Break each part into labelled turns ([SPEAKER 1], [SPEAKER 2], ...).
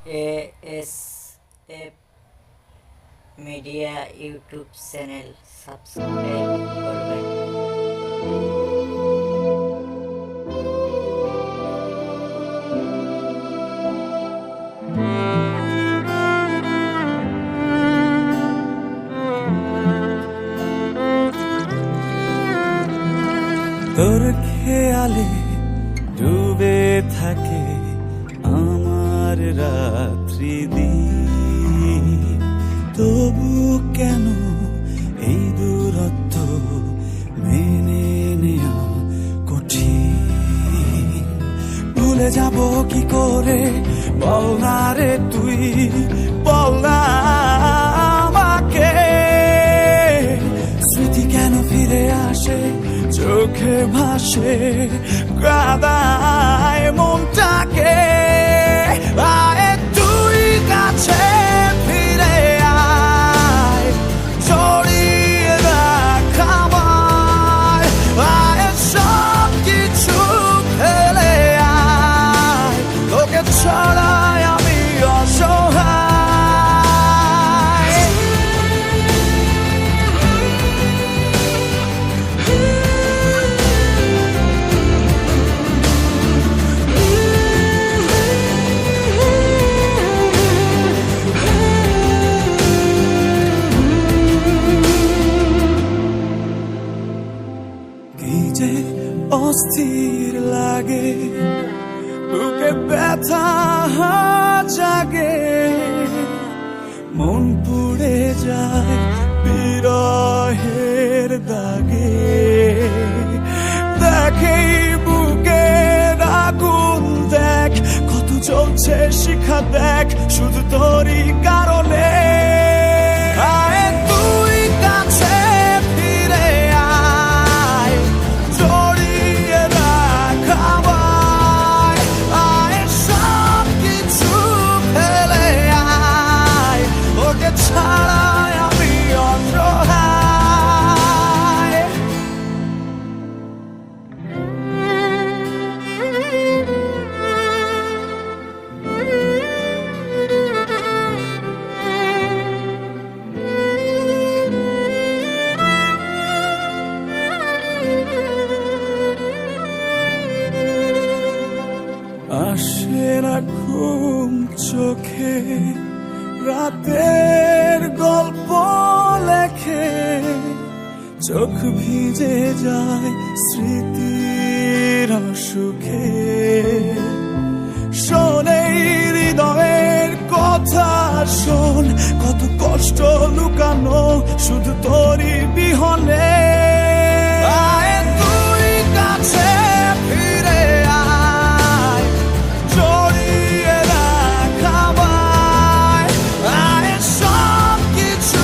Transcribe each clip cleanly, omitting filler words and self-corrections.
[SPEAKER 1] ASF media YouTube channel subscribe করবেন।
[SPEAKER 2] তোর খেয়ালে ডুবে থাকে আমার রাত্রি দিন, তবু কেন এই দূরত্ব মেনে নেওয়া কঠিন। ভুলে যাব কি করে বল না রে তুই, বল না আমাকে। স্মৃতি কেন ফিরে আসে, চোখে ভাসে, কাদায় মনটাকে। আয় তুই কাছে ফিরে আয়, জড়িয়ে রাখ আমায়। আয় সব কিছু ফেলে আয়, তোকে ছাড়াই আমি অসহায়। যে অস্থির লাগে, বুকে ব্যথা জাগে, মন পুড়ে যায় বিরহের দাগে। দেখেই বুকে আগুন, দেখ কত চলছে শিখা, দেখ শুধু তোরই কারণে। আয় তুই কাছে ফিরে আয়, জড়িয়ে রাখ আমায়। আয় সব কিছু ফেলে আয়, ওকে ছাড়াই আমি অসহায়। আসে না ঘুম চোখে, রাতের গল্প লেখে, চোখ ভিজে যায় স্মৃতির সুখে। শোনেই হৃদয়ের কথা, শোন কত কষ্ট লুকানো শুধু তোরই বিহনে। আয় তুই কাছে ফিরে আয়, জড়িয়ে রাখ আমায়। আয় সব কিছু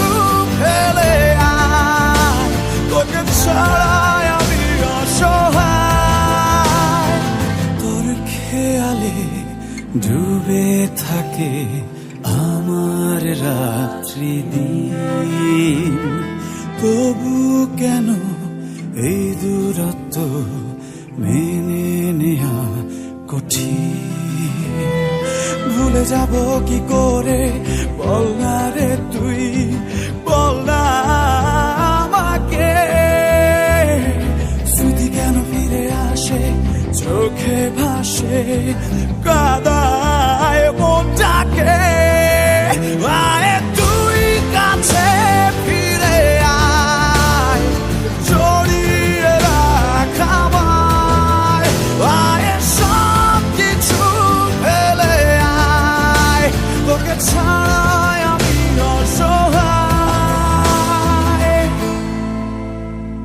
[SPEAKER 2] ফেলে আয়, তোকে ছাড়াই আমি অসহায়। তোর খেয়ালে ডুবে থাকে আমার রাত্রি দিন, তবু কেন এই দূরত্ব মেনে নেওয়া কঠিন। ভুলে যাব কি করে বল না রে তুই, বল না আমাকে। স্মৃতি কেন ফিরে আসে, চোখে ভাসে, কাদায় মনটাকে। আয় তুই কাছে ফিরে আয়, জড়িয়ে রাখ আমায়। আয় সব কিছু ফেলে আয়, তোকে ছাড়া